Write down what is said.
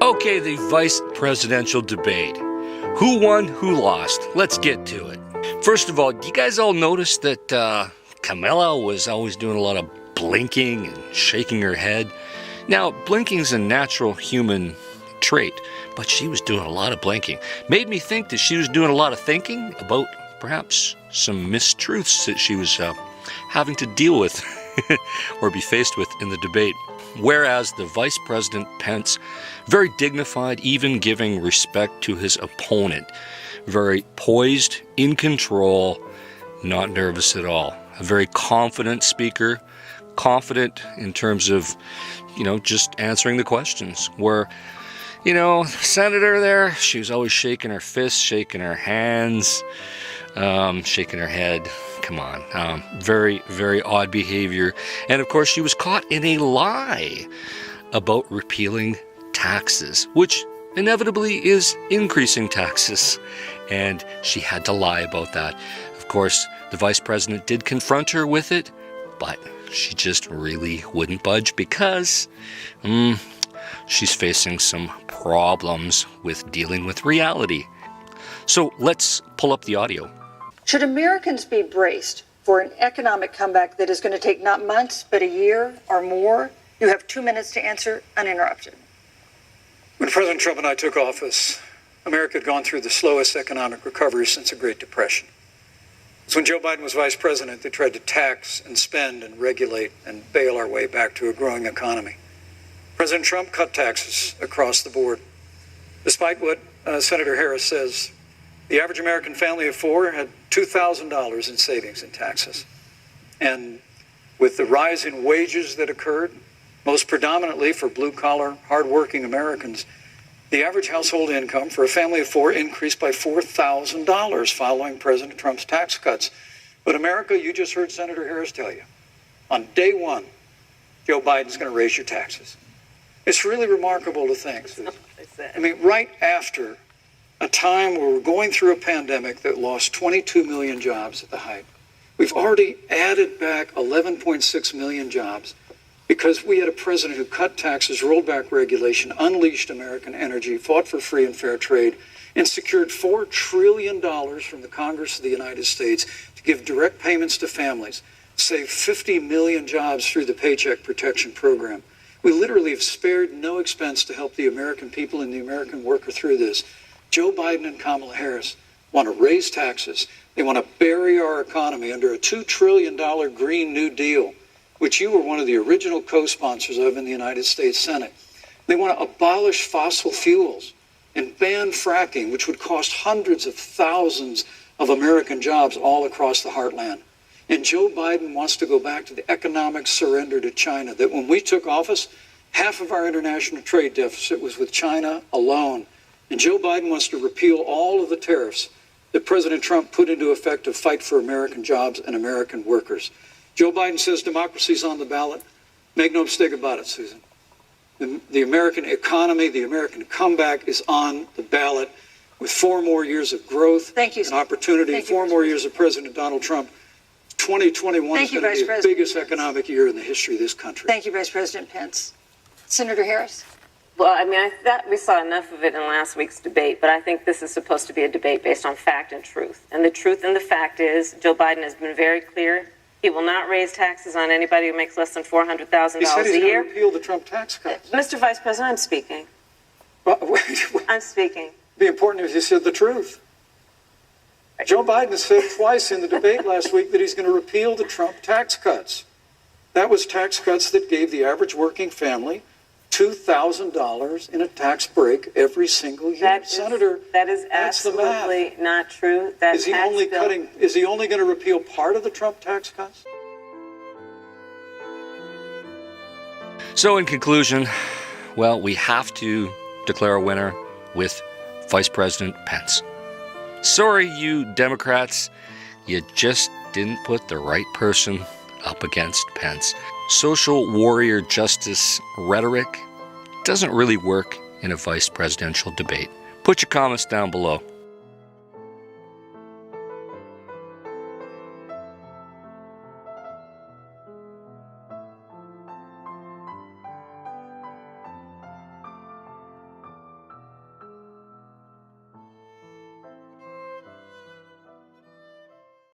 Okay, the vice presidential debate. Who won, who lost? Let's get to it. First of all, do you guys all notice that Kamala was always doing a lot of blinking and shaking her head? Now, blinking's a natural human trait, but she was doing a lot of blinking. Made me think that she was doing a lot of thinking about perhaps some mistruths that she was having to deal with or be faced with in the debate. Whereas the Vice President Pence, very dignified, even giving respect to his opponent, very poised, in control, not nervous at all. A very confident speaker, confident in terms of, just answering the questions. Where, Senator there, she was always shaking her fists, shaking her hands, shaking her head. Come on. Very, very odd behavior. And of course, she was caught in a lie about repealing taxes, which inevitably is increasing taxes. And she had to lie about that. Of course, the vice president did confront her with it, but she just really wouldn't budge because she's facing some problems with dealing with reality. So let's pull up the audio. Should Americans be braced for an economic comeback that is going to take not months, but a year or more? You have 2 minutes to answer uninterrupted. When President Trump and I took office, America had gone through the slowest economic recovery since the Great Depression. So when Joe Biden was vice president, they tried to tax and spend and regulate and bail our way back to a growing economy. President Trump cut taxes across the board. Despite what Senator Harris says, the average American family of four had $2,000 in savings in taxes. And with the rise in wages that occurred, most predominantly for blue-collar, hard-working Americans, the average household income for a family of four increased by $4,000 following President Trump's tax cuts. But America, you just heard Senator Harris tell you, on day one, Joe Biden's going to raise your taxes. It's really remarkable to think. Right after a time where we're going through a pandemic that lost 22 million jobs at the height. We've already added back 11.6 million jobs because we had a president who cut taxes, rolled back regulation, unleashed American energy, fought for free and fair trade, and secured $4 trillion from the Congress of the United States to give direct payments to families, save 50 million jobs through the Paycheck Protection Program. We literally have spared no expense to help the American people and the American worker through this. Joe Biden and Kamala Harris want to raise taxes. They want to bury our economy under a $2 trillion Green New Deal, which you were one of the original co-sponsors of in the United States Senate. They want to abolish fossil fuels and ban fracking, which would cost hundreds of thousands of American jobs all across the heartland. And Joe Biden wants to go back to the economic surrender to China, that when we took office, half of our international trade deficit was with China alone. And Joe Biden wants to repeal all of the tariffs that President Trump put into effect to fight for American jobs and American workers. Joe Biden says democracy's on the ballot. Make no mistake about it, Susan. The American economy, the American comeback is on the ballot with 4 more years of growth and opportunity, 4 more years of President Donald Trump. 2021 is going to be the biggest economic year in the history of this country. Thank you, Vice President Pence. Senator Harris? Well, I thought we saw enough of it in last week's debate, but I think this is supposed to be a debate based on fact and truth. And the truth and the fact is Joe Biden has been very clear. He will not raise taxes on anybody who makes less than $400,000 a year. He said he's going to repeal the Trump tax cuts. Mr. Vice President, I'm speaking. I'm speaking. It'd be important if he said the truth. Joe Biden said twice in the debate last week that he's going to repeal the Trump tax cuts. That was tax cuts that gave the average working family $2,000 in a tax break every single year. Senator, that is absolutely not true. Is he only going to repeal part of the Trump tax cuts? So in conclusion, we have to declare a winner with Vice President Pence. Sorry, you Democrats, you just didn't put the right person up against Pence. Social warrior justice rhetoric doesn't really work in a vice presidential debate. Put your comments down below.